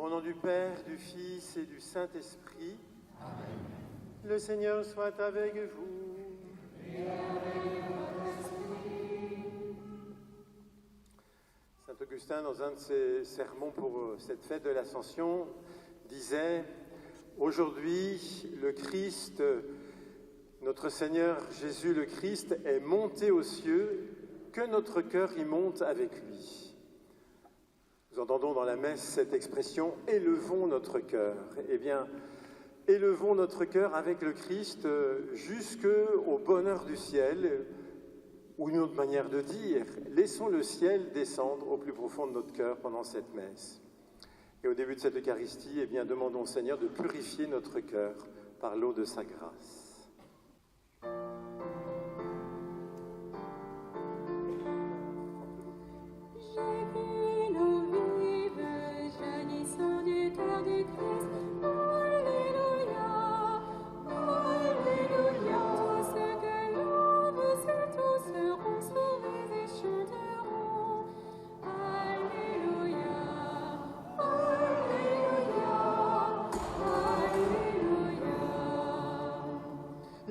Au nom du Père, du Fils et du Saint-Esprit. Amen. Le Seigneur soit avec vous. Et avec votre esprit. Saint Augustin, dans un de ses sermons pour cette fête de l'Ascension, disait « Aujourd'hui, le Christ, notre Seigneur Jésus le Christ, est monté aux cieux, que notre cœur y monte avec lui. » Nous entendons dans la messe cette expression « élevons notre cœur ». Eh bien, élevons notre cœur avec le Christ jusqu'au bonheur du ciel, ou une autre manière de dire, laissons le ciel descendre au plus profond de notre cœur pendant cette messe. Et au début de cette Eucharistie, eh bien, demandons au Seigneur de purifier notre cœur par l'eau de sa grâce.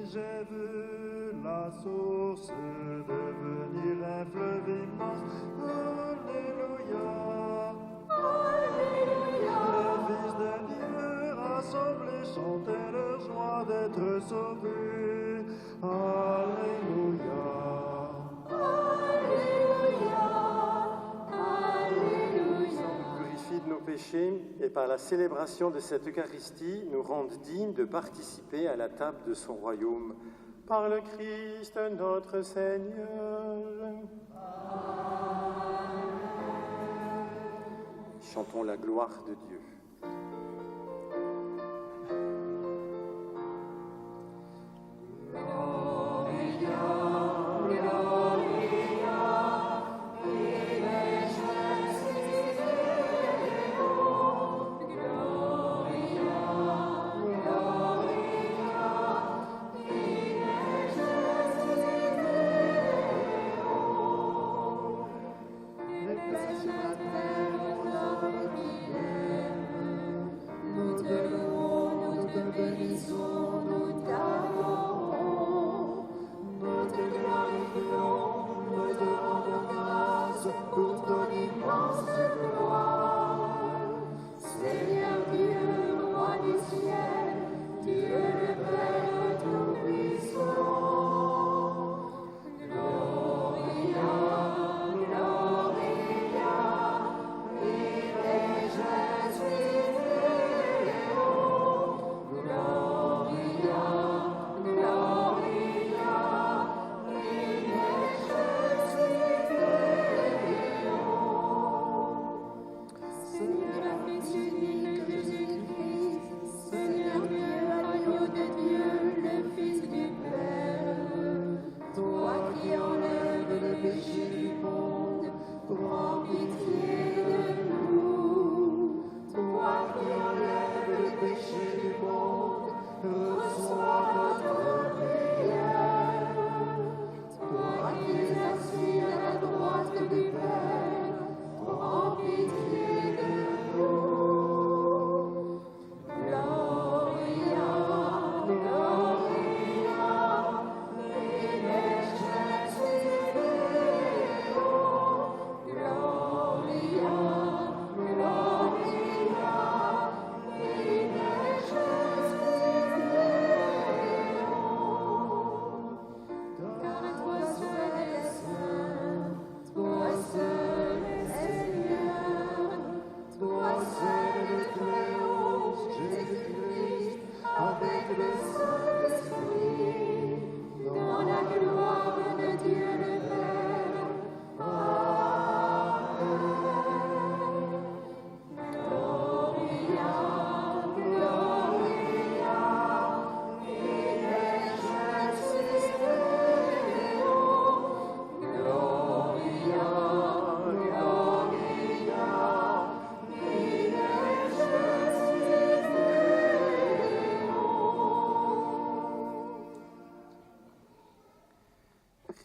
J'ai vu la source devenir un fleuve immense. Alléluia. Alléluia. Le Fils de Dieu rassemblé chantait leur joie d'être sauvé. Alléluia. Alléluia. Alléluia. Purifie de nos péchés et par la célébration de cette Eucharistie nous rende dignes de participer à la table de son royaume. Par le Christ notre Seigneur. Amen. Chantons la gloire de Dieu.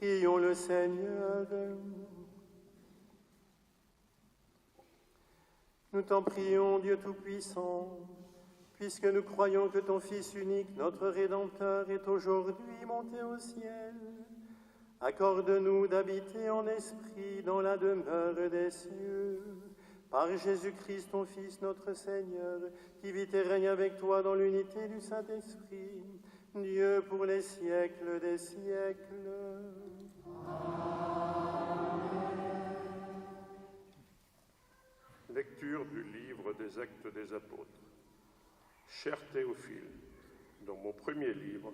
Prions le Seigneur. Nous t'en prions, Dieu Tout-Puissant, puisque nous croyons que ton Fils unique, notre Rédempteur, est aujourd'hui monté au ciel. Accorde-nous d'habiter en esprit dans la demeure des cieux, par Jésus-Christ, ton Fils, notre Seigneur, qui vit et règne avec toi dans l'unité du Saint-Esprit, Dieu pour les siècles des siècles. Lecture du livre des Actes des Apôtres. Cher Théophile, dans mon premier livre,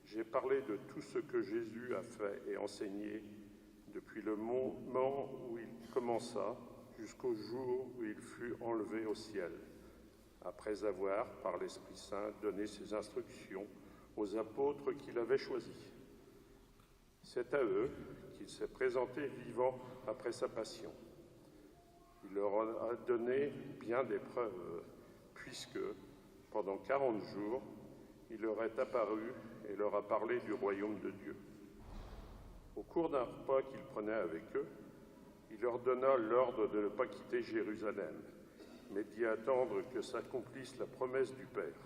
j'ai parlé de tout ce que Jésus a fait et enseigné depuis le moment où il commença jusqu'au jour où il fut enlevé au ciel, après avoir, par l'Esprit Saint, donné ses instructions aux apôtres qu'il avait choisis. C'est à eux qu'il s'est présenté vivant après sa passion. Il leur a donné bien des preuves, puisque, pendant 40 jours, il leur est apparu et leur a parlé du royaume de Dieu. Au cours d'un repas qu'il prenait avec eux, il leur donna l'ordre de ne pas quitter Jérusalem, mais d'y attendre que s'accomplisse la promesse du Père.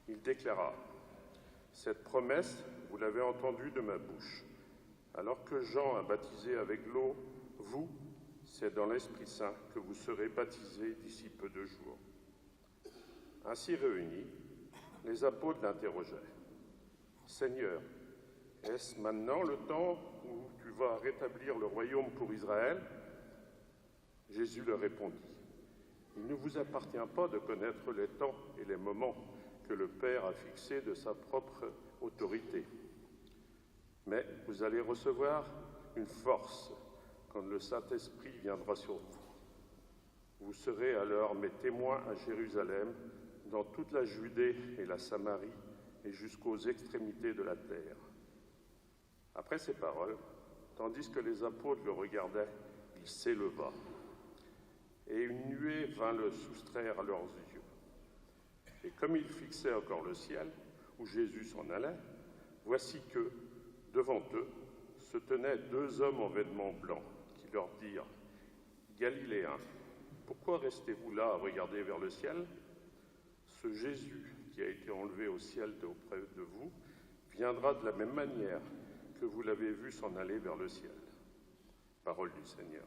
Il déclara : « Cette promesse, vous l'avez entendue de ma bouche. Alors que Jean a baptisé avec l'eau, vous, c'est dans l'Esprit Saint que vous serez baptisés d'ici peu de jours. » Ainsi réunis, les apôtres l'interrogèrent : « Seigneur, est-ce maintenant le temps où tu vas rétablir le royaume pour Israël ?» Jésus leur répondit : « Il ne vous appartient pas de connaître les temps et les moments que le Père a fixés de sa propre autorité. Mais vous allez recevoir une force quand le Saint-Esprit viendra sur vous. Vous serez alors mes témoins à Jérusalem, dans toute la Judée et la Samarie, et jusqu'aux extrémités de la terre. » Après ces paroles, tandis que les apôtres le regardaient, il s'éleva, et une nuée vint le soustraire à leurs yeux. Et comme ils fixaient encore le ciel, où Jésus s'en allait, voici que, devant eux, se tenaient 2 hommes en vêtements blancs, qui leur dirent : « Galiléens, pourquoi restez-vous là à regarder vers le ciel ? Ce Jésus qui a été enlevé au ciel auprès de vous viendra de la même manière que vous l'avez vu s'en aller vers le ciel. » Parole du Seigneur.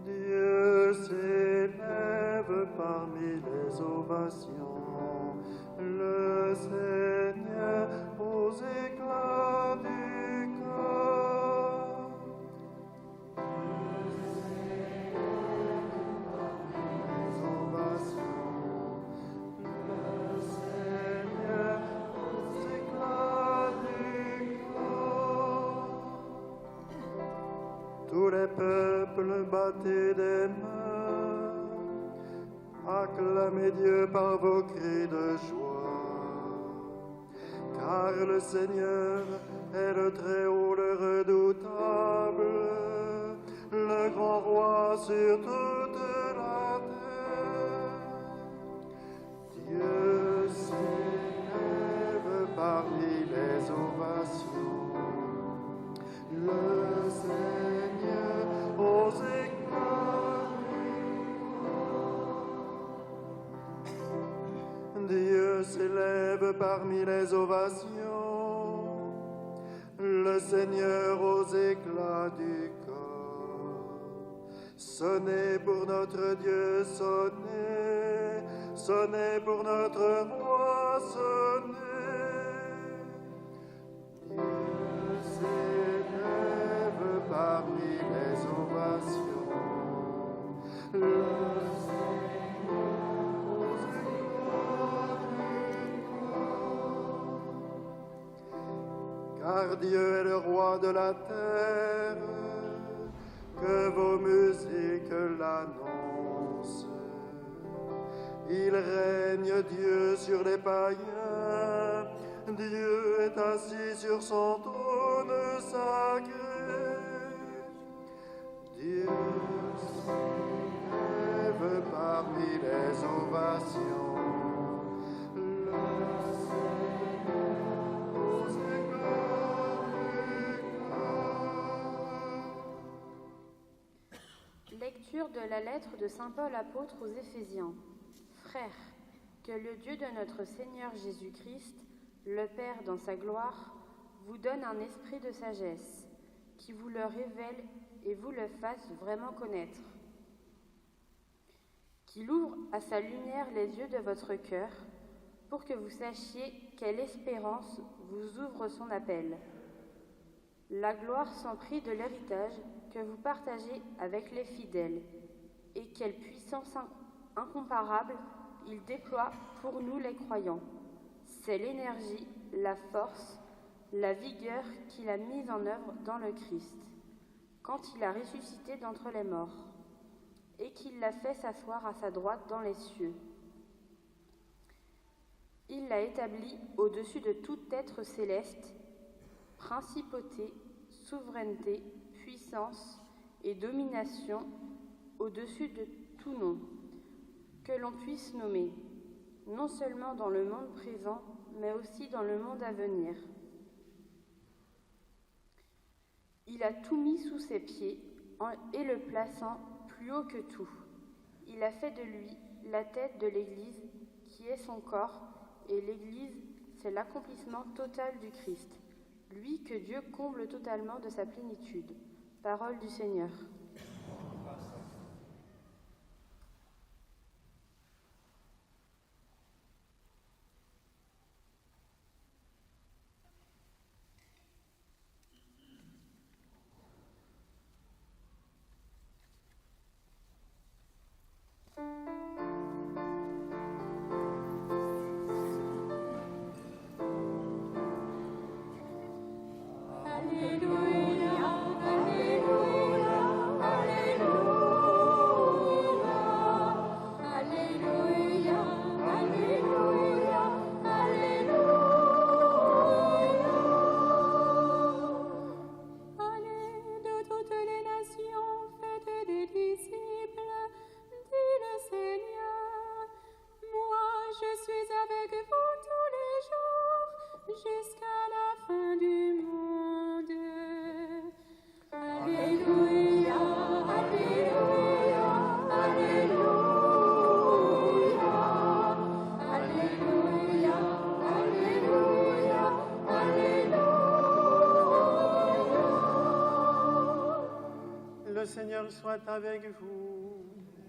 Dieu s'élève parmi les ovations, le Seigneur aux éclats du corps. Dieu s'élève parmi les ovations, le Seigneur aux éclats du corps. Tous les peuples battez des mains, acclamez Dieu par vos cris de joie, car le Seigneur est le Très-Haut, le Redoutable, le grand roi sur toute la terre. Dieu s'élève parmi les ovations, le Seigneur aux éclats du corps. Dieu s'élève parmi les ovations, le Seigneur aux éclats du corps. Sonnez pour notre Dieu, sonnez, sonnez pour notre roi, sonnez. Dieu s'élève parmi les ovations, le Seigneur aux éclats du corps. Car Dieu est le roi de la terre, que vos musiques l'annoncent. Il règne Dieu sur les païens, Dieu est assis sur son trône sacré. Dieu s'élève parmi les ovations, le Seigneur aux éclats du corps. Lecture de la lettre de saint Paul apôtre aux Éphésiens. Frères, que le Dieu de notre Seigneur Jésus-Christ, le Père dans sa gloire, vous donne un esprit de sagesse, qui vous le révèle et vous le fasse vraiment connaître. Qu'il ouvre à sa lumière les yeux de votre cœur, pour que vous sachiez quelle espérance vous ouvre son appel. La gloire sans prix de l'héritage que vous partagez avec les fidèles, et quelle puissance incomparable il déploie pour nous les croyants. C'est l'énergie, la force, la vigueur qu'il a mise en œuvre dans le Christ, quand il a ressuscité d'entre les morts, et qu'il l'a fait s'asseoir à sa droite dans les cieux. Il l'a établi au-dessus de tout être céleste, principauté, souveraineté, puissance et domination, au-dessus de tout nom, que l'on puisse nommer, non seulement dans le monde présent, mais aussi dans le monde à venir. Il a tout mis sous ses pieds et le plaçant plus haut que tout. Il a fait de lui la tête de l'Église, qui est son corps, et l'Église, c'est l'accomplissement total du Christ, lui que Dieu comble totalement de sa plénitude. Parole du Seigneur. Le Seigneur soit avec vous.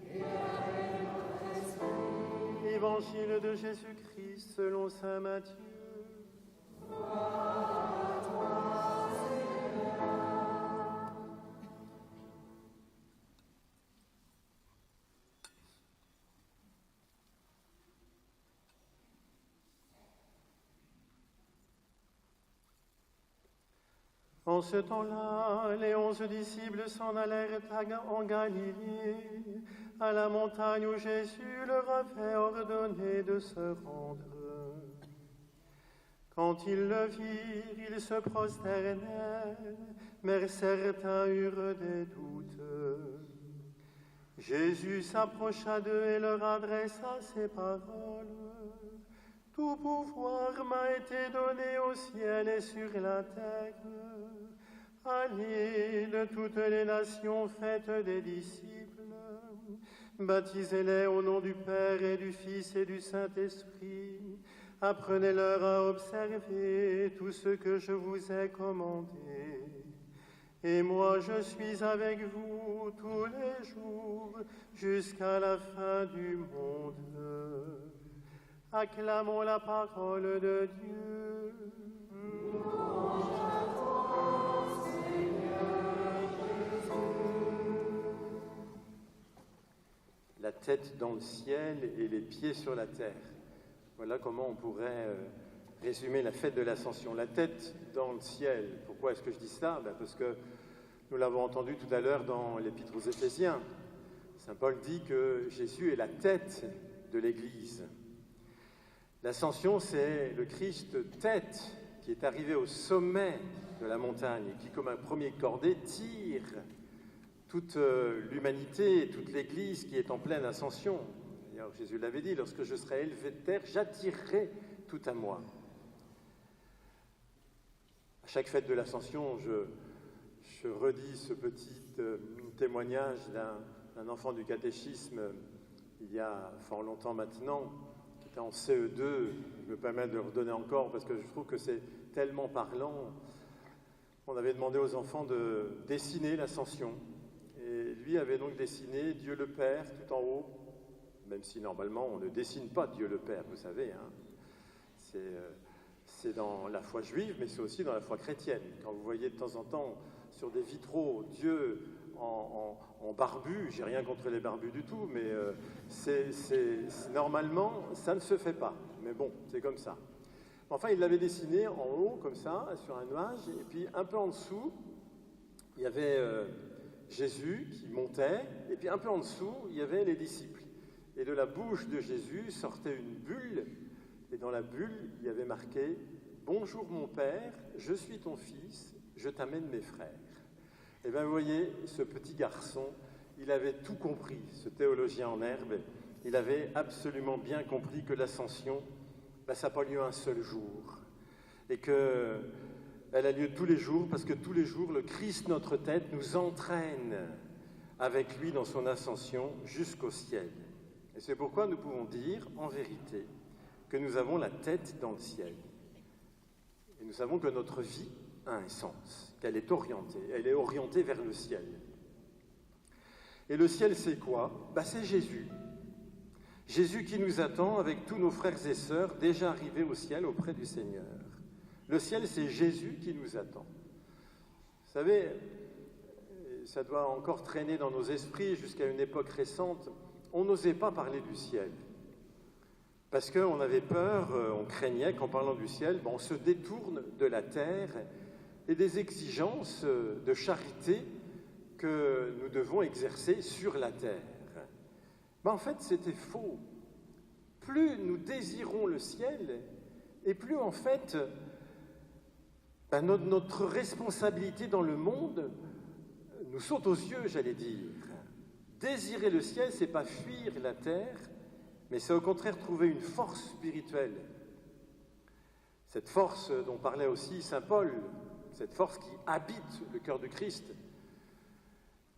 Et avec votre esprit. Évangile de Jésus-Christ selon saint Matthieu. Gloire à toi, Seigneur. En ce temps-là, les 11 disciples s'en allèrent en Galilée, à la montagne où Jésus leur avait ordonné de se rendre. Quand ils le virent, ils se prosternèrent, mais certains eurent des doutes. Jésus s'approcha d'eux et leur adressa ces paroles. « Tout pouvoir m'a été donné au ciel et sur la terre. Allez de toutes les nations, faites des disciples, baptisez-les au nom du Père et du Fils et du Saint-Esprit. Apprenez-leur à observer tout ce que je vous ai commandé. Et moi, je suis avec vous tous les jours jusqu'à la fin du monde. » Acclamons la parole de Dieu. Louange à toi, Seigneur Jésus. La tête dans le ciel et les pieds sur la terre. Voilà comment on pourrait résumer la fête de l'Ascension. La tête dans le ciel. Pourquoi est-ce que je dis ça? Parce que nous l'avons entendu tout à l'heure dans l'Épître aux Éphésiens. Saint Paul dit que Jésus est la tête de l'Église. L'Ascension, c'est le Christ tête qui est arrivé au sommet de la montagne et qui, comme un premier cordée, tire toute l'humanité et toute l'Église qui est en pleine ascension. D'ailleurs, Jésus l'avait dit, lorsque je serai élevé de terre, j'attirerai tout à moi. À chaque fête de l'Ascension, je redis ce petit témoignage d'un un enfant du catéchisme, il y a fort longtemps maintenant, qui était en CE2, je me permets de le redonner encore parce que je trouve que c'est tellement parlant. On avait demandé aux enfants de dessiner l'Ascension. Et lui avait donc dessiné Dieu le Père tout en haut, même si normalement on ne dessine pas Dieu le Père, vous savez. Hein. C'est dans la foi juive, mais c'est aussi dans la foi chrétienne. Quand vous voyez de temps en temps sur des vitraux Dieu en barbu, j'ai rien contre les barbus du tout, mais normalement ça ne se fait pas. Mais bon, c'est comme ça. Enfin, il l'avait dessiné en haut, comme ça, sur un nuage, et puis un peu en dessous, il y avait Jésus qui montait, et puis un peu en dessous, il y avait les disciples. Et de la bouche de Jésus sortait une bulle, et dans la bulle, il y avait marqué « Bonjour mon Père, je suis ton fils, je t'amène mes frères ». Et bien vous voyez, ce petit garçon, il avait tout compris, ce théologien en herbe, il avait absolument bien compris que l'ascension, ça n'a pas lieu un seul jour, et qu'elle a lieu tous les jours, parce que tous les jours, le Christ, notre tête, nous entraîne avec lui dans son ascension jusqu'au ciel. Et c'est pourquoi nous pouvons dire, en vérité, que nous avons la tête dans le ciel. Et nous savons que notre vie a un sens, qu'elle est orientée. Elle est orientée vers le ciel. Et le ciel, c'est quoi? C'est Jésus. Jésus qui nous attend avec tous nos frères et sœurs déjà arrivés au ciel auprès du Seigneur. Le ciel, c'est Jésus qui nous attend. Vous savez, ça doit encore traîner dans nos esprits jusqu'à une époque récente. On n'osait pas parler du ciel. Parce qu'on avait peur, on craignait qu'en parlant du ciel, on se détourne de la terre et des exigences de charité que nous devons exercer sur la terre. En fait, c'était faux. Plus nous désirons le ciel, et plus en fait, notre responsabilité dans le monde nous saute aux yeux, j'allais dire. Désirer le ciel, c'est pas fuir la terre, mais c'est au contraire trouver une force spirituelle. Cette force dont parlait aussi saint Paul, cette force qui habite le cœur du Christ,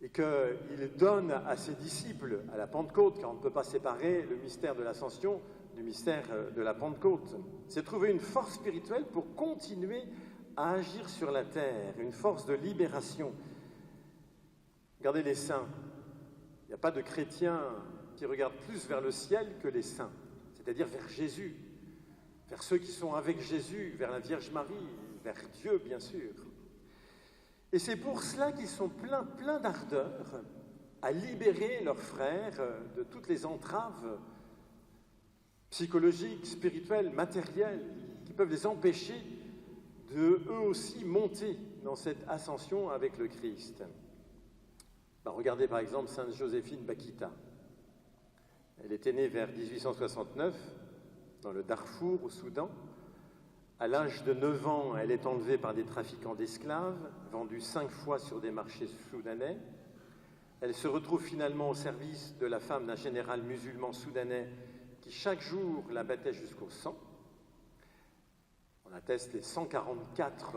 et qu'il donne à ses disciples à la Pentecôte, car on ne peut pas séparer le mystère de l'Ascension du mystère de la Pentecôte. C'est trouver une force spirituelle pour continuer à agir sur la terre, une force de libération. Regardez les saints. Il n'y a pas de chrétiens qui regardent plus vers le ciel que les saints, c'est-à-dire vers Jésus, vers ceux qui sont avec Jésus, vers la Vierge Marie, vers Dieu, bien sûr. Et c'est pour cela qu'ils sont pleins d'ardeur à libérer leurs frères de toutes les entraves psychologiques, spirituelles, matérielles, qui peuvent les empêcher de, eux aussi, monter dans cette ascension avec le Christ. Regardez par exemple Sainte Joséphine Bakhita. Elle était née vers 1869, dans le Darfour, au Soudan. À l'âge de 9 ans, elle est enlevée par des trafiquants d'esclaves, vendue 5 fois sur des marchés soudanais. Elle se retrouve finalement au service de la femme d'un général musulman soudanais qui chaque jour la battait jusqu'au sang. On atteste les 144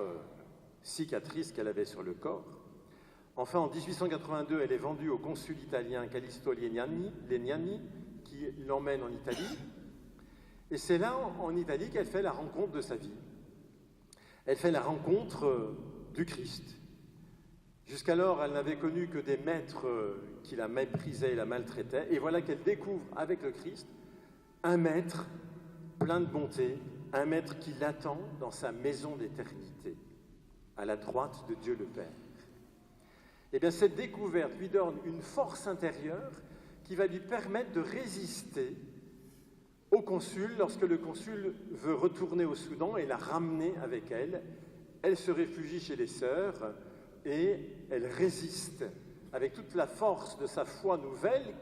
cicatrices qu'elle avait sur le corps. Enfin, en 1882, elle est vendue au consul italien Callisto Legnani, qui l'emmène en Italie. Et c'est là, en Italie, qu'elle fait la rencontre de sa vie. Elle fait la rencontre du Christ. Jusqu'alors, elle n'avait connu que des maîtres qui la méprisaient et la maltraitaient. Et voilà qu'elle découvre, avec le Christ, un maître plein de bonté, un maître qui l'attend dans sa maison d'éternité, à la droite de Dieu le Père. Eh bien, cette découverte lui donne une force intérieure qui va lui permettre de résister au consul lorsque le consul veut retourner au Soudan et la ramener avec elle. Elle se réfugie chez les sœurs et elle résiste avec toute la force de sa foi nouvelle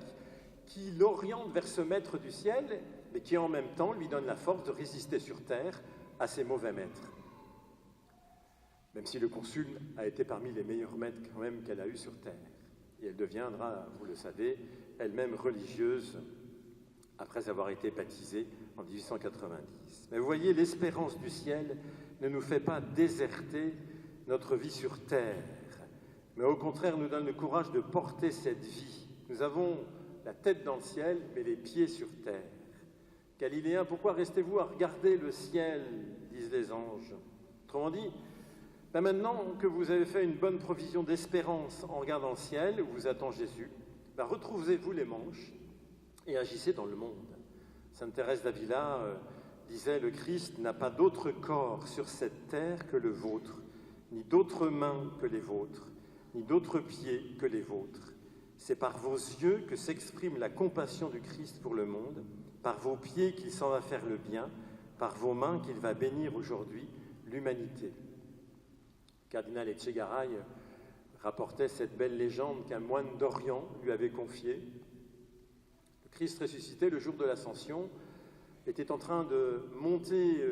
qui l'oriente vers ce maître du ciel, mais qui en même temps lui donne la force de résister sur terre à ses mauvais maîtres. Même si le consul a été parmi les meilleurs maîtres quand même qu'elle a eu sur terre. Et elle deviendra, vous le savez, elle-même religieuse après avoir été baptisée en 1890. Mais vous voyez, l'espérance du ciel ne nous fait pas déserter notre vie sur terre, mais au contraire nous donne le courage de porter cette vie Nous avons la tête dans le ciel, mais les pieds sur terre. Galiléens, pourquoi restez-vous à regarder le ciel, disent les anges. Autrement dit, maintenant que vous avez fait une bonne provision d'espérance en regardant le ciel, où vous attend Jésus, retrouvez-vous les manches et agissez dans le monde. Sainte Thérèse d'Avila disait « Le Christ n'a pas d'autre corps sur cette terre que le vôtre, ni d'autres mains que les vôtres, ni d'autres pieds que les vôtres. C'est par vos yeux que s'exprime la compassion du Christ pour le monde, par vos pieds qu'il s'en va faire le bien, par vos mains qu'il va bénir aujourd'hui l'humanité. » Le cardinal Etchegaray rapportait cette belle légende qu'un moine d'Orient lui avait confiée. Le Christ ressuscité, le jour de l'Ascension, était en train de monter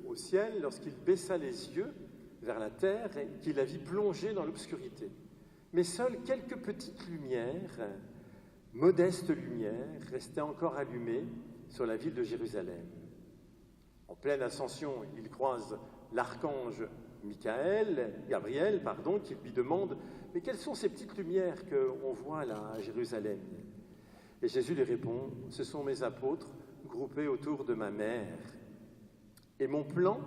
au ciel lorsqu'il baissa les yeux vers la terre et qu'il la vit plonger dans l'obscurité. Mais seules quelques petites lumières, modestes lumières, restaient encore allumées sur la ville de Jérusalem. En pleine ascension, il croise l'archange Gabriel, qui lui demande « Mais quelles sont ces petites lumières qu'on voit là à Jérusalem ?» Et Jésus lui répond « Ce sont mes apôtres groupés autour de ma mère. Et mon plan,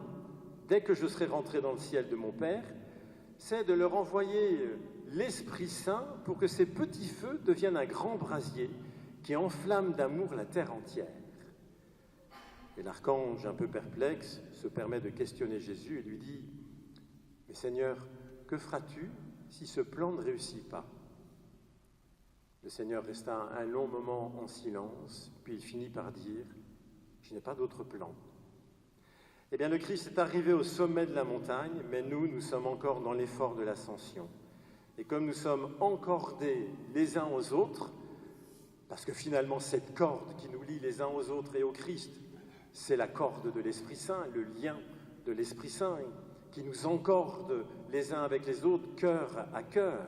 dès que je serai rentré dans le ciel de mon Père, c'est de leur envoyer l'Esprit Saint pour que ces petits feux deviennent un grand brasier qui enflamme d'amour la terre entière. » Et l'archange, un peu perplexe, se permet de questionner Jésus et lui dit « Mais Seigneur, que feras-tu si ce plan ne réussit pas ?» Le Seigneur resta un long moment en silence, puis il finit par dire « Je n'ai pas d'autre plan. » Eh bien, le Christ est arrivé au sommet de la montagne, mais nous sommes encore dans l'effort de l'ascension. Et comme nous sommes encordés les uns aux autres, parce que finalement cette corde qui nous lie les uns aux autres et au Christ, c'est la corde de l'Esprit Saint, le lien de l'Esprit Saint qui nous encorde les uns avec les autres, cœur à cœur.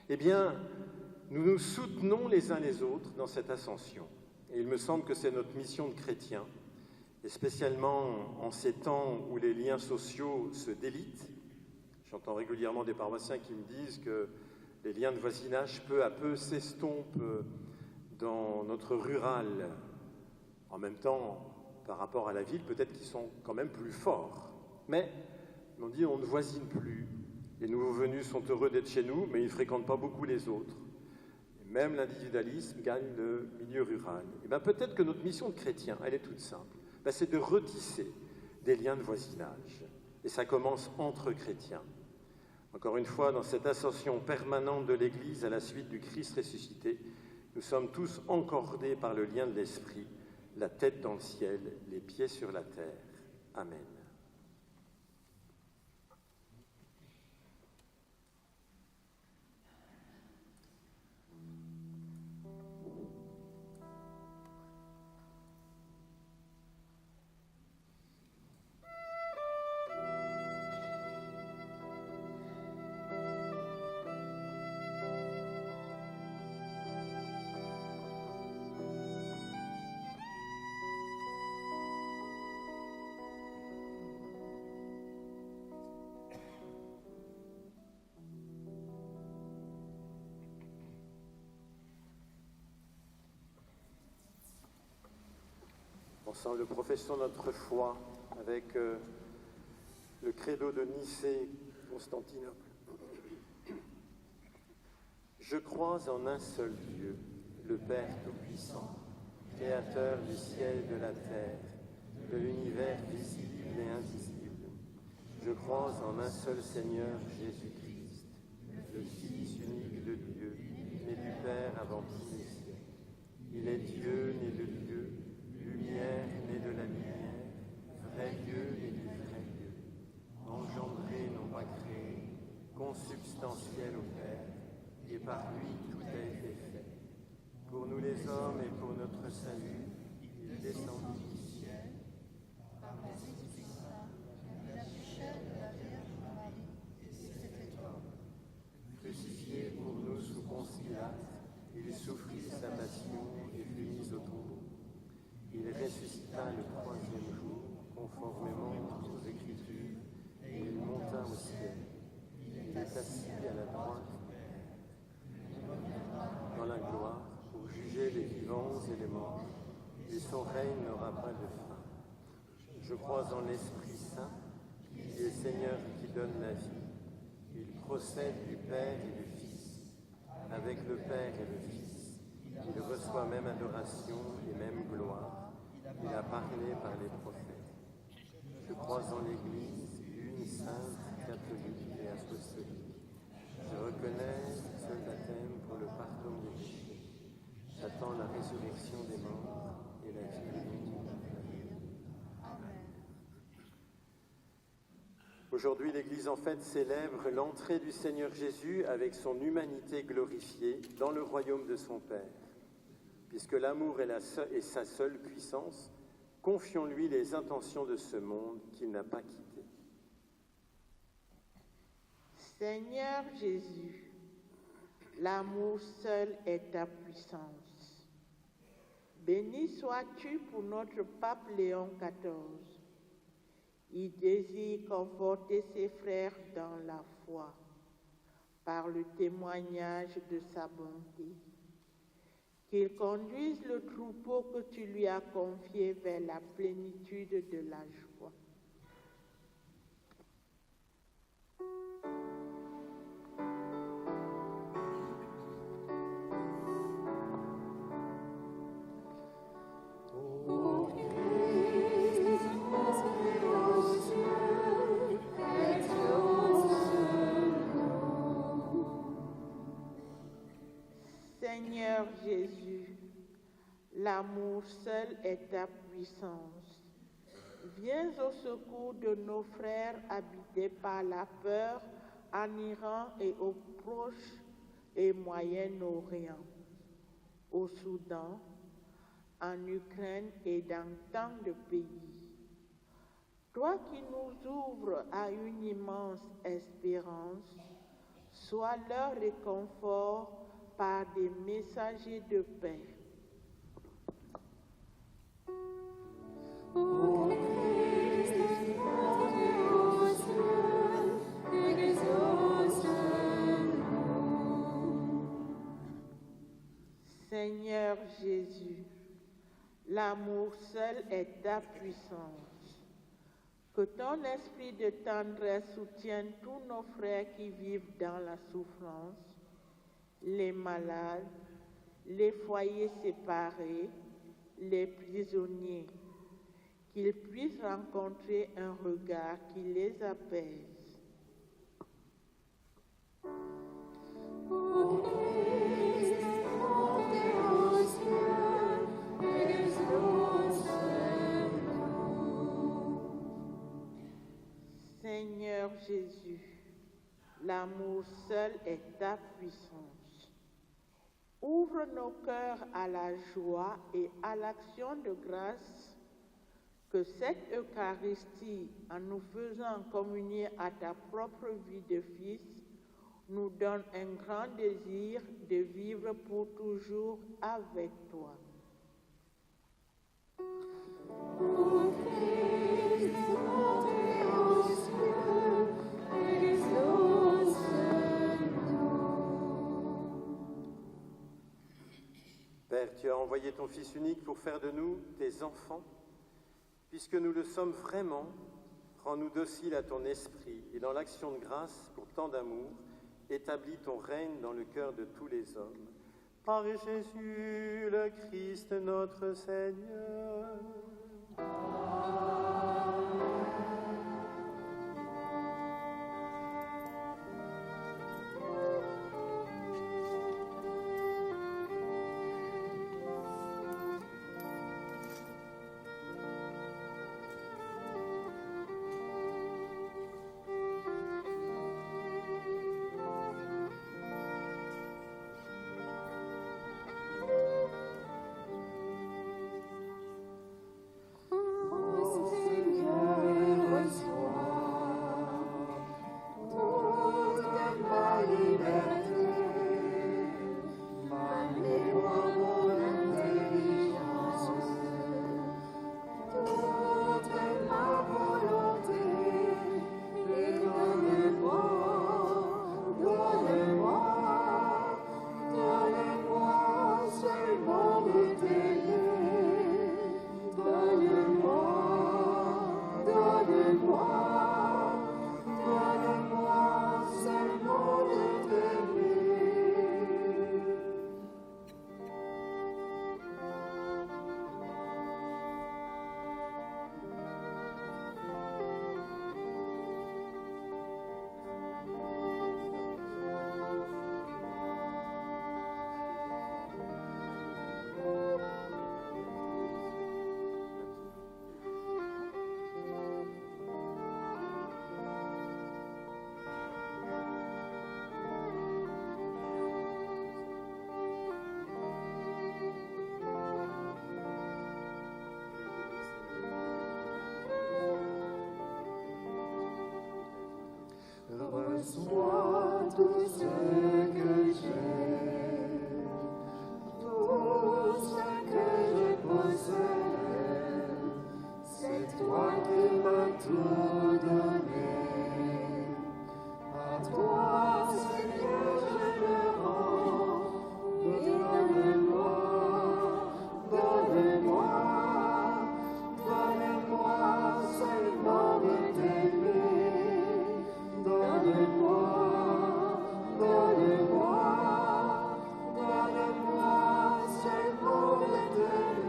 Eh bien, nous nous soutenons les uns les autres dans cette ascension. Et il me semble que c'est notre mission de chrétien, et spécialement en ces temps où les liens sociaux se délitent. J'entends régulièrement des paroissiens qui me disent que les liens de voisinage peu à peu s'estompent dans notre rural. En même temps, par rapport à la ville, peut-être qu'ils sont quand même plus forts. Mais on dit on ne voisine plus. Les nouveaux venus sont heureux d'être chez nous, mais ils ne fréquentent pas beaucoup les autres. Et même l'individualisme gagne le milieu rural. Et bien peut-être que notre mission de chrétien, elle est toute simple. C'est de retisser des liens de voisinage. Et ça commence entre chrétiens. Encore une fois, dans cette ascension permanente de l'Église à la suite du Christ ressuscité, nous sommes tous encordés par le lien de l'Esprit, la tête dans le ciel, les pieds sur la terre. Amen. Ensemble, professons notre foi avec le credo de Nicée, Constantinople. Je crois en un seul Dieu, le Père Tout-Puissant, Créateur du ciel et de la terre, de l'univers visible et invisible. Je crois en un seul Seigneur Jésus-Christ, le Fils unique de Dieu, né du Père avant tous les siècles. Il est Dieu, né de Dieu, lumière née de la lumière, vrai Dieu né du vrai Dieu, engendré, non pas créé, consubstantiel au Père, et par lui tout a été fait. Pour nous les hommes et pour notre salut, il est descendu du ciel, par l'Esprit Saint, de la chair de la Vierge Marie, et s'est fait homme. crucifié pour nous sous Ponce Pilate, il souffrit sa passion et fut mis au tombeau. Il ressuscita le troisième jour, conformément aux Écritures, et il monta au ciel. Il est assis à la droite du Père. Dans la gloire et les morts, et son règne n'aura pas de fin. Je crois en l'Esprit Saint, qui est Seigneur et qui donne la vie. Il procède du Père et du Fils, avec le Père et le Fils. Il reçoit même adoration et même gloire. Il a parlé par les prophètes. Je crois en l'Église, une sainte, catholique et apostolique. Je reconnais le seul baptême pour le pardon des péchés. J'attends la résurrection des morts et la vie du monde. Aujourd'hui, l'Église en fait célèbre l'entrée du Seigneur Jésus avec son humanité glorifiée dans le royaume de son Père. Puisque l'amour est sa seule puissance, confions-lui les intentions de ce monde qu'il n'a pas quitté. Seigneur Jésus, l'amour seul est ta puissance. Béni sois-tu pour notre pape Léon XIV. Il désire conforter ses frères dans la foi par le témoignage de sa bonté. Qu'il conduise le troupeau que tu lui as confié vers la plénitude de la joie. Seigneur Jésus, l'amour seul est ta puissance. Viens au secours de nos frères habités par la peur en Iran et au Proche et Moyen-Orient, au Soudan, en Ukraine et dans tant de pays. Toi qui nous ouvres à une immense espérance, sois leur réconfort par des messagers de paix. Seigneur Jésus, l'amour seul est ta puissance. Que ton esprit de tendresse soutienne tous nos frères qui vivent dans la souffrance, les malades, les foyers séparés, les prisonniers, qu'ils puissent rencontrer un regard qui les apaise. Seigneur Jésus, l'amour seul est ta puissance. Ouvre nos cœurs à la joie et à l'action de grâce, que cette Eucharistie, en nous faisant communier à ta propre vie de Fils, nous donne un grand désir de vivre pour toujours avec toi. Père, tu as envoyé ton Fils unique pour faire de nous tes enfants. Puisque nous le sommes vraiment, rends-nous dociles à ton esprit et dans l'action de grâce pour tant d'amour, établis ton règne dans le cœur de tous les hommes. Par Jésus le Christ notre Seigneur. moi tout ce que j'ai, tout ce que je possède, c'est toi qui m'as tout donné. À toi, Seigneur, je le rends, et donne-moi, donne-moi, donne-moi seulement de t'aimer. Donne-moi, donne-moi, donne-moi seulement de t'aimer.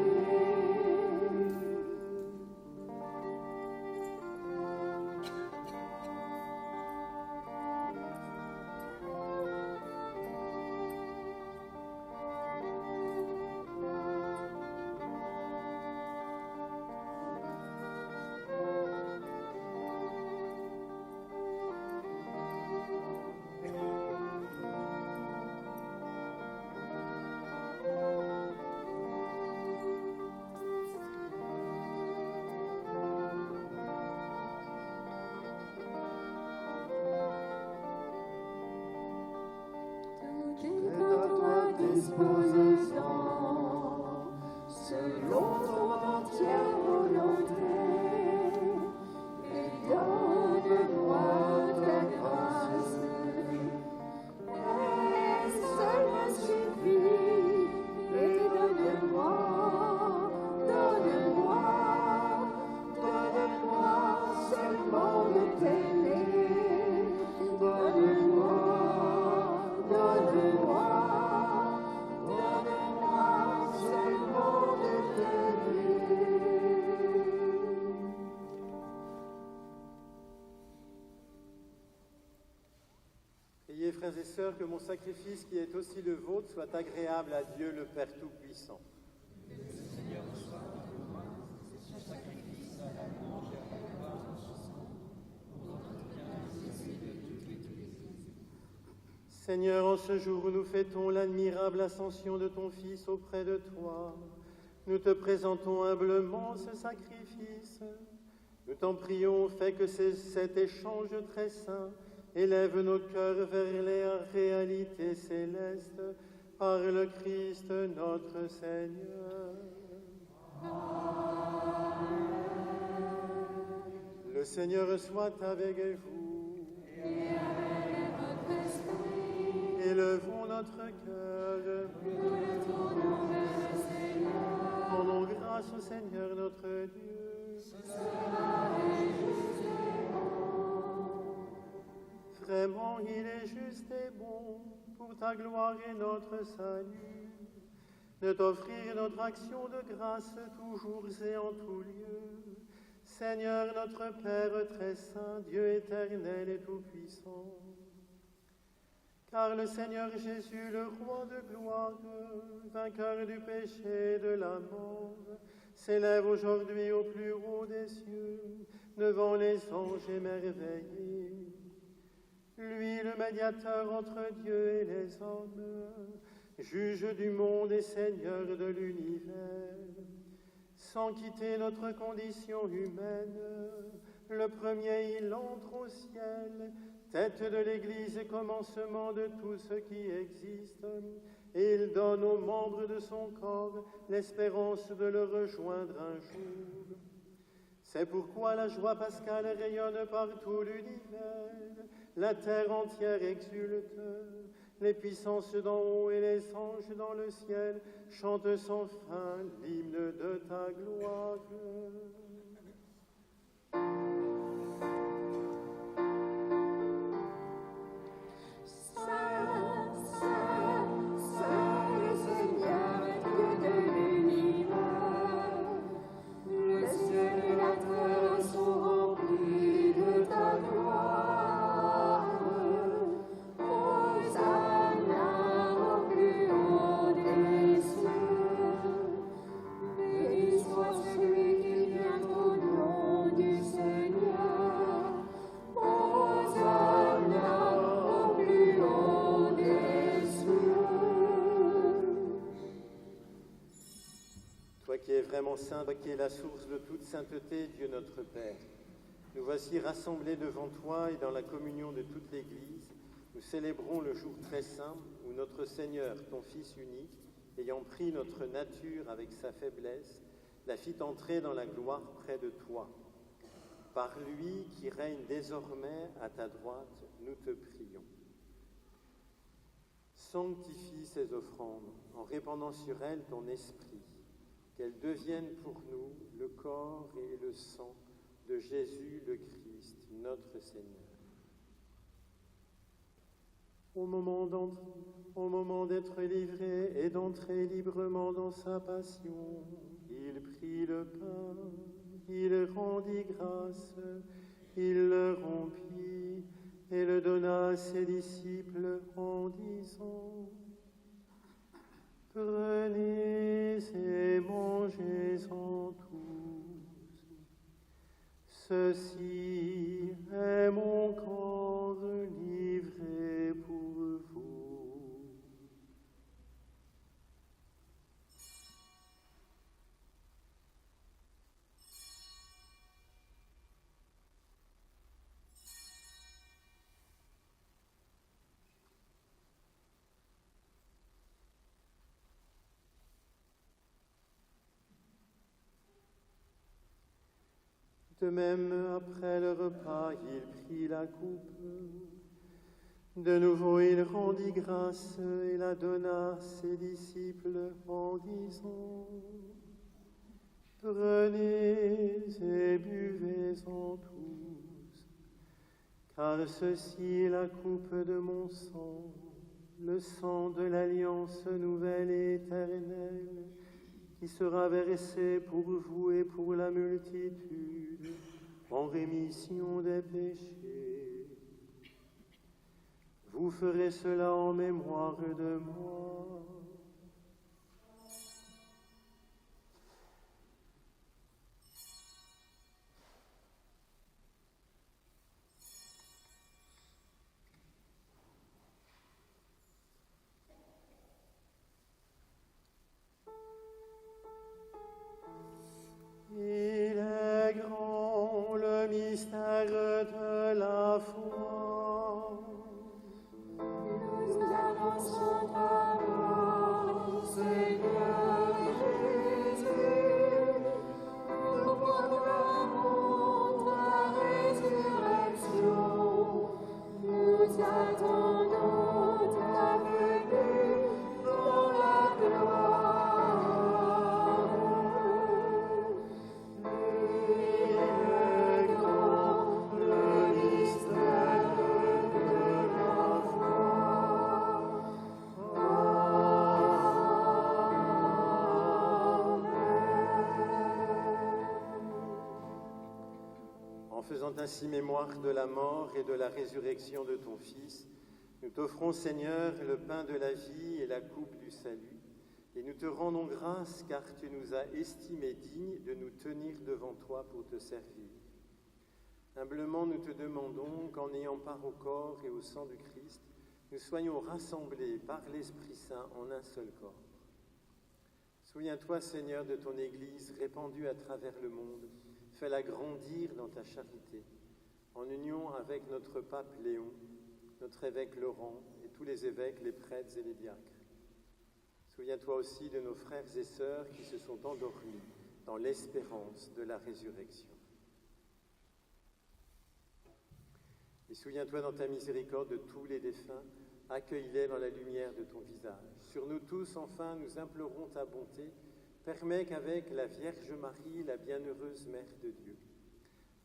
Tout est à ta disposition, selon ton entière volonté, et donne-moi ta grâce. Elle seule me suffit, et donne-moi, donne-moi, donne-moi seulement de t'aimer. Donne-moi, donne-moi, donne-moi seulement de t'aimer. Priez, frères et sœurs, que mon sacrifice, qui est aussi le vôtre, soit agréable à Dieu le Père Tout-Puissant. Seigneur, en ce jour où nous fêtons l'admirable ascension de ton Fils auprès de toi, nous te présentons humblement ce sacrifice. Nous t'en prions, fais que cet échange très saint élève nos cœurs vers les réalités célestes par le Christ notre Seigneur. Le Seigneur soit avec vous. Élevons notre cœur. Rendons grâce au Seigneur notre Dieu. Vraiment, il est juste et bon, pour ta gloire et notre salut, de t'offrir notre action de grâce toujours et en tout lieu. Seigneur notre Père très saint, Dieu éternel et tout-puissant. Car le Seigneur Jésus, le roi de gloire, vainqueur du péché et de la mort, s'élève aujourd'hui au plus haut des cieux, devant les anges émerveillés. Lui, le médiateur entre Dieu et les hommes, juge du monde et Seigneur de l'univers. Sans quitter notre condition humaine, le premier, il entre au ciel, tête de l'Église et commencement de tout ce qui existe, et il donne aux membres de son corps l'espérance de le rejoindre un jour. C'est pourquoi la joie pascale rayonne par tout l'univers, la terre entière exulte, les puissances d'en haut et les anges dans le ciel chantent sans fin l'hymne de ta gloire. Qui est vraiment saint, toi qui est la source de toute sainteté, Dieu notre Père. Nous voici rassemblés devant toi et dans la communion de toute l'Église nous célébrons le jour très saint où notre Seigneur, ton Fils unique, ayant pris notre nature avec sa faiblesse, la fit entrer dans la gloire près de toi. Par lui qui règne désormais à ta droite, nous te prions. Sanctifie ces offrandes en répandant sur elles ton esprit, qu'elles deviennent pour nous le corps et le sang de Jésus le Christ, notre Seigneur. Au moment d'être livré et d'entrer librement dans sa passion, il prit le pain, il rendit grâce, il le rompit et le donna à ses disciples en disant : Prenez et mangez-en tous. Ceci est mon corps livré pour vous. De même, après le repas, il prit la coupe. De nouveau, il rendit grâce et la donna à ses disciples en disant : Prenez et buvez-en tous, car ceci est la coupe de mon sang, le sang de l'alliance nouvelle et éternelle, qui sera versé pour vous et pour la multitude en rémission des péchés. Vous ferez cela en mémoire de moi. Il est grand le mystère de la foi. Nous annonçons ta mort, Seigneur Jésus. Nous proclamons ta résurrection. Nous attendons ta venue dans la gloire. En faisant ainsi mémoire de la mort et de la résurrection de ton Fils, nous t'offrons, Seigneur, le pain de la vie et la coupe du salut, et nous te rendons grâce car tu nous as estimés dignes de nous tenir devant toi pour te servir. Humblement, nous te demandons qu'en ayant part au corps et au sang du Christ, nous soyons rassemblés par l'Esprit Saint en un seul corps. Souviens-toi, Seigneur, de ton Église répandue à travers le monde. Fais-la grandir dans ta charité, en union avec notre pape Léon, notre évêque Laurent et tous les évêques, les prêtres et les diacres. Souviens-toi aussi de nos frères et sœurs qui se sont endormis dans l'espérance de la résurrection. Et souviens-toi dans ta miséricorde de tous les défunts, accueille-les dans la lumière de ton visage. Sur nous tous, enfin, nous implorons ta bonté. Permets qu'avec la Vierge Marie, la bienheureuse Mère de Dieu,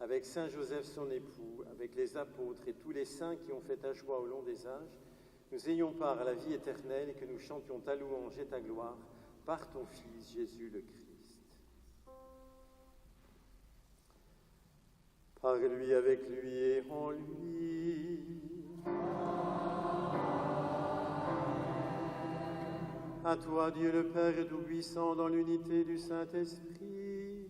avec Saint Joseph son époux, avec les apôtres et tous les saints qui ont fait ta joie au long des âges, nous ayons part à la vie éternelle et que nous chantions ta louange et ta gloire par ton Fils Jésus le Christ. Par lui, avec lui et en lui. À toi, Dieu le Père Tout-Puissant, dans l'unité du Saint-Esprit.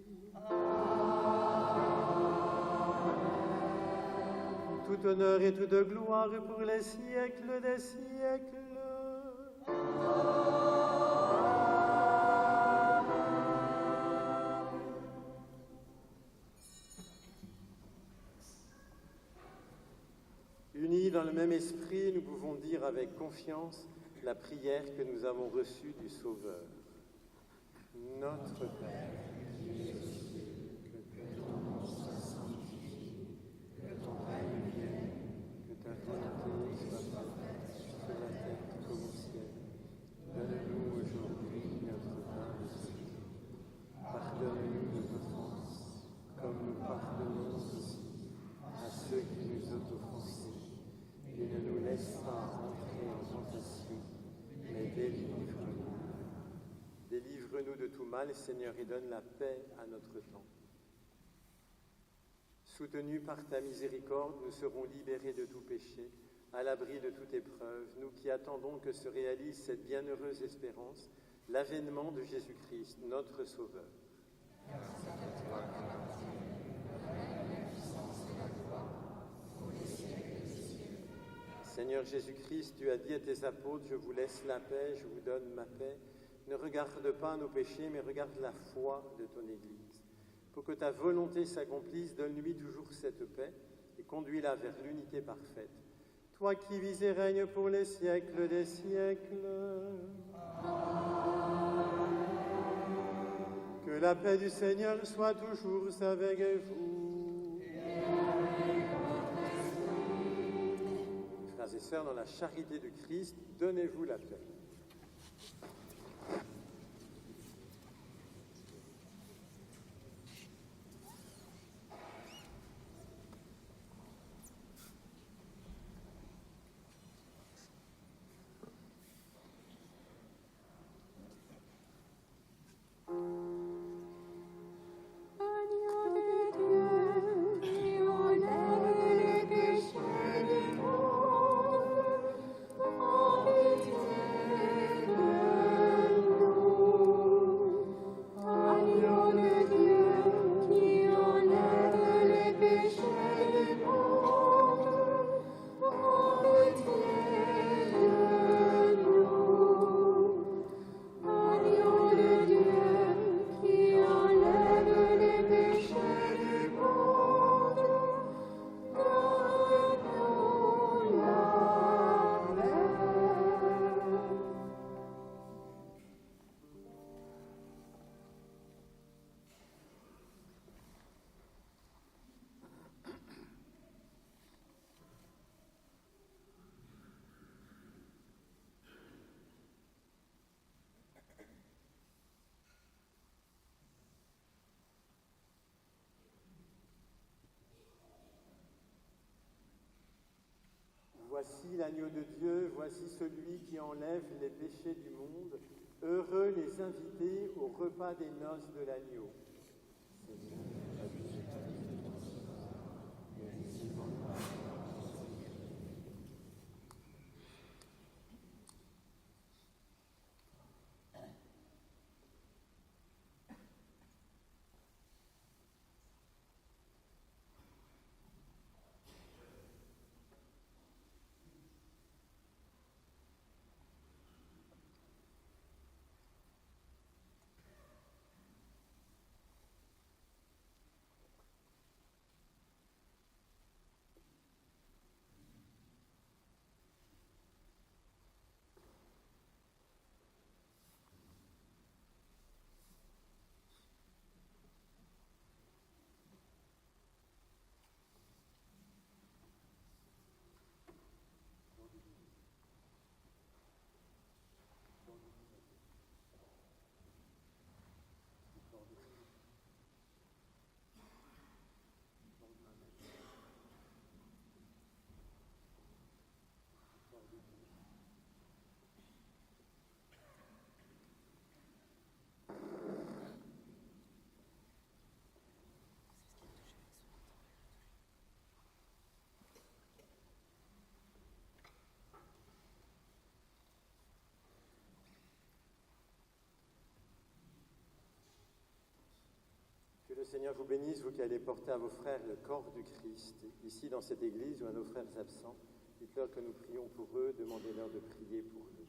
Tout honneur et toute gloire pour les siècles des siècles. Unis dans le même esprit, nous pouvons dire avec confiance la prière que nous avons reçue du Sauveur. Notre Père, qui es aux cieux, que ton nom soit sanctifié, que ton règne vienne, que ta volonté soit faite sur la terre comme au ciel. Donne-nous aujourd'hui notre pain de ce jour. Pardonne-nous nos offenses, comme nous pardonnons aussi à ceux qui nous ont offensés. Et ne nous laisse pas entrer en tentation, mais délivre-nous. Délivre-nous de tout mal, Seigneur, et donne la paix à notre temps. Soutenus par ta miséricorde, nous serons libérés de tout péché, à l'abri de toute épreuve, nous qui attendons que se réalise cette bienheureuse espérance, l'avènement de Jésus-Christ, notre Sauveur. Seigneur Jésus-Christ, tu as dit à tes apôtres, je vous laisse la paix, je vous donne ma paix. Ne regarde pas nos péchés, mais regarde la foi de ton Église. Pour que ta volonté s'accomplisse, donne-lui toujours cette paix et conduis-la vers l'unité parfaite. Toi qui vis et règnes pour les siècles des siècles. Que la paix du Seigneur soit toujours avec vous. Frères et sœurs, dans la charité du Christ, donnez-vous la paix. Voici l'agneau de Dieu, voici celui qui enlève les péchés du monde. Heureux les invités au repas des noces de l'agneau. Que le Seigneur vous bénisse, vous qui allez porter à vos frères le corps du Christ, ici dans cette église ou à nos frères absents. Dites-leur que nous prions pour eux, demandez-leur de prier pour eux.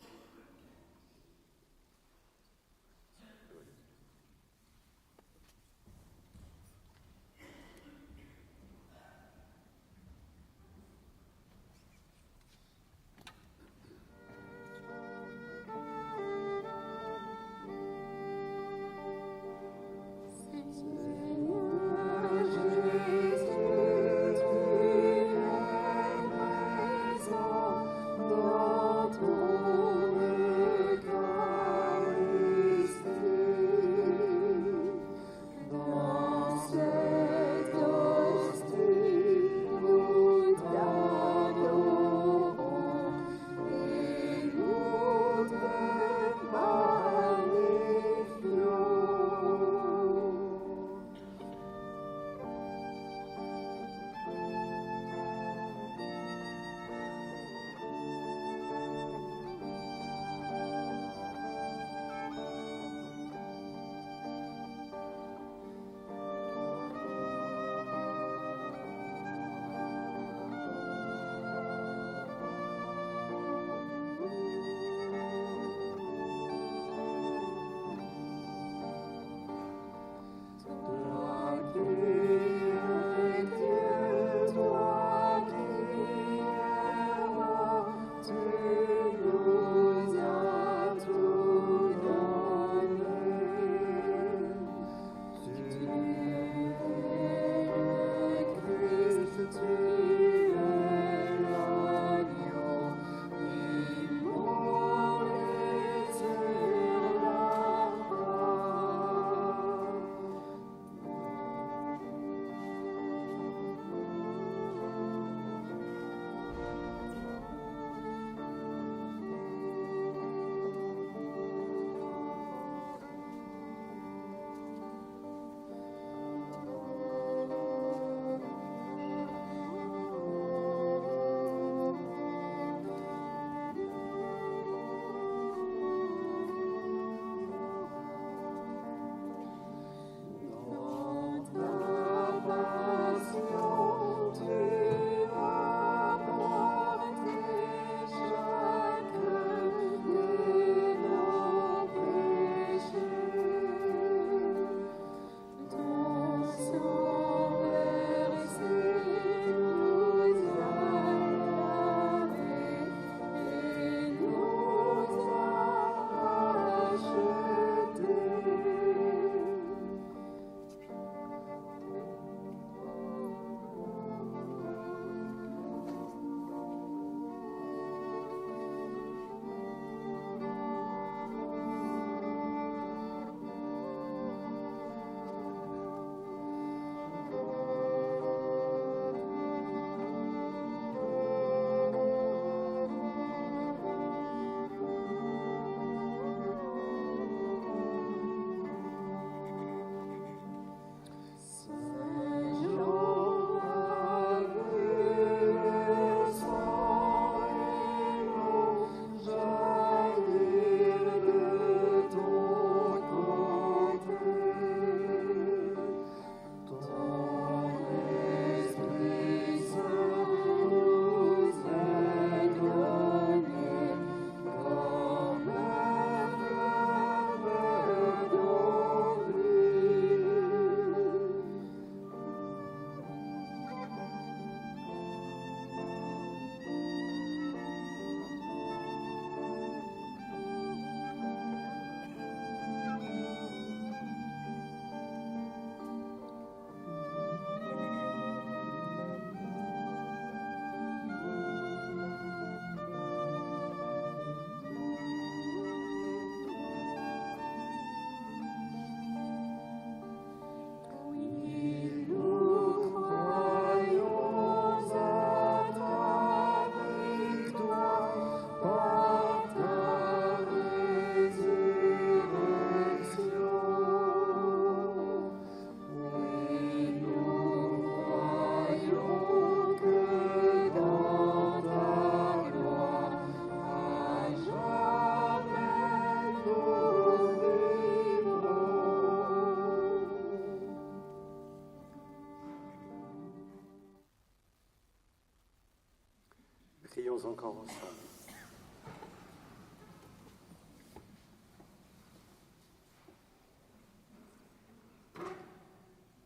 encore ensemble.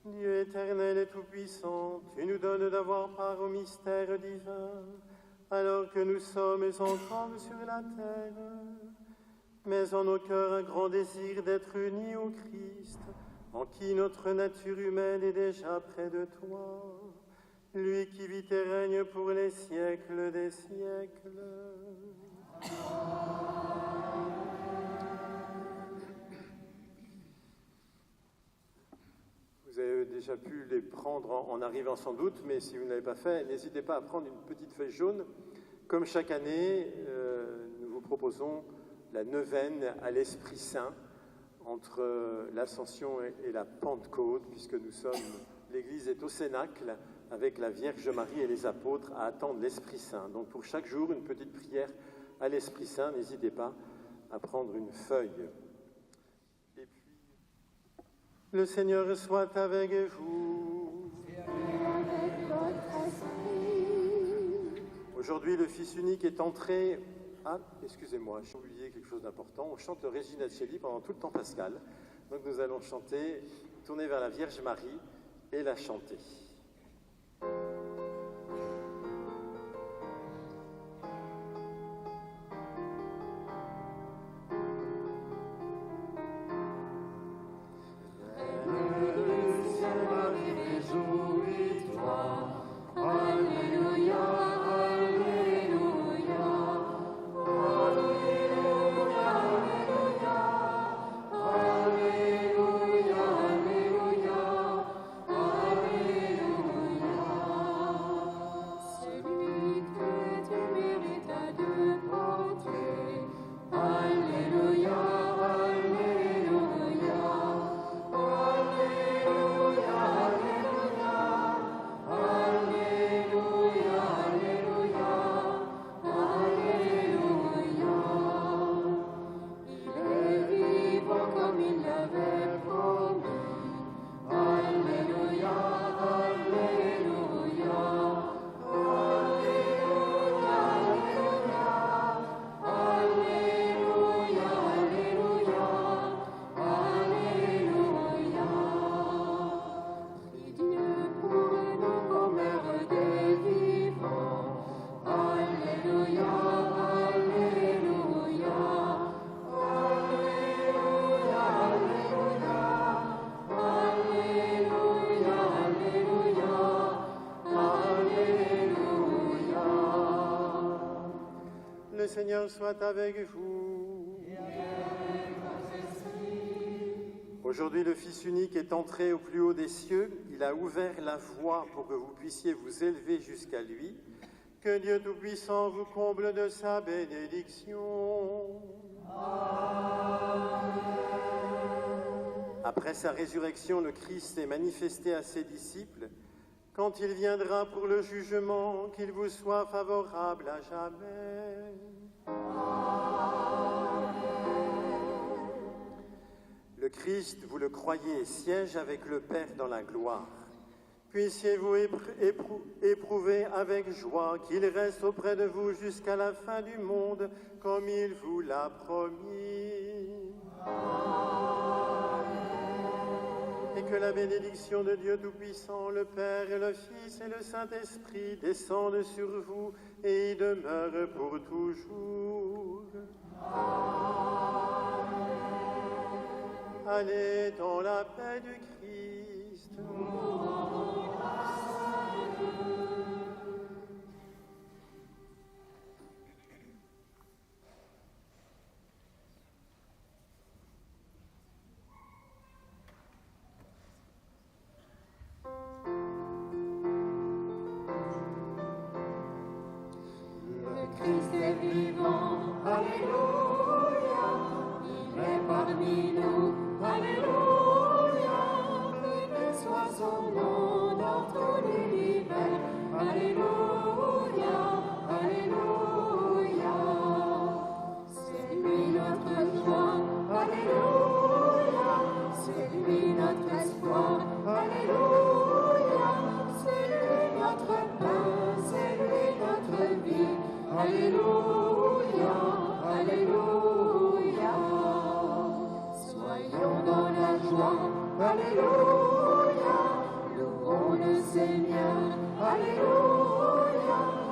Dieu éternel et tout-puissant, tu nous donnes d'avoir part au mystère divin, alors que nous sommes ensemble sur la terre. Mais en nos cœurs un grand désir d'être unis au Christ, en qui notre nature humaine est déjà près de toi, lui qui vit et règne pour les siècles des siècles. Vous avez déjà pu les prendre en arrivant sans doute, mais si vous ne l'avez pas fait, n'hésitez pas à prendre une petite feuille jaune. Comme chaque année, nous vous proposons la neuvaine à l'Esprit Saint entre l'Ascension et la Pentecôte, puisque l'Église est au Cénacle avec la Vierge Marie et les apôtres à attendre l'Esprit Saint. Donc pour chaque jour, une petite prière à l'Esprit Saint. N'hésitez pas à prendre une feuille. Et puis, le Seigneur soit avec vous. Aujourd'hui, le Fils unique est entré... Ah, excusez-moi, j'ai oublié quelque chose d'important. On chante le Regina Coeli pendant tout le temps pascal. Donc nous allons chanter, tourner vers la Vierge Marie et la chanter. Le Seigneur soit avec vous. Aujourd'hui, le Fils unique est entré au plus haut des cieux. Il a ouvert la voie pour que vous puissiez vous élever jusqu'à lui. Que Dieu Tout-Puissant vous comble de sa bénédiction. Amen. Après sa résurrection, le Christ est manifesté à ses disciples. Quand il viendra pour le jugement, qu'il vous soit favorable à jamais. Le Christ, vous le croyez, siège avec le Père dans la gloire. Puissiez-vous éprouver avec joie qu'il reste auprès de vous jusqu'à la fin du monde, comme il vous l'a promis. Et que la bénédiction de Dieu Tout-Puissant, le Père et le Fils et le Saint-Esprit descendent sur vous et y demeurent pour toujours. Allez dans la paix du Christ. Le Christ est vivant, alléluia, il est parmi nous, alléluia, béni soit son nom. Alléluia, louons le Seigneur, Alléluia,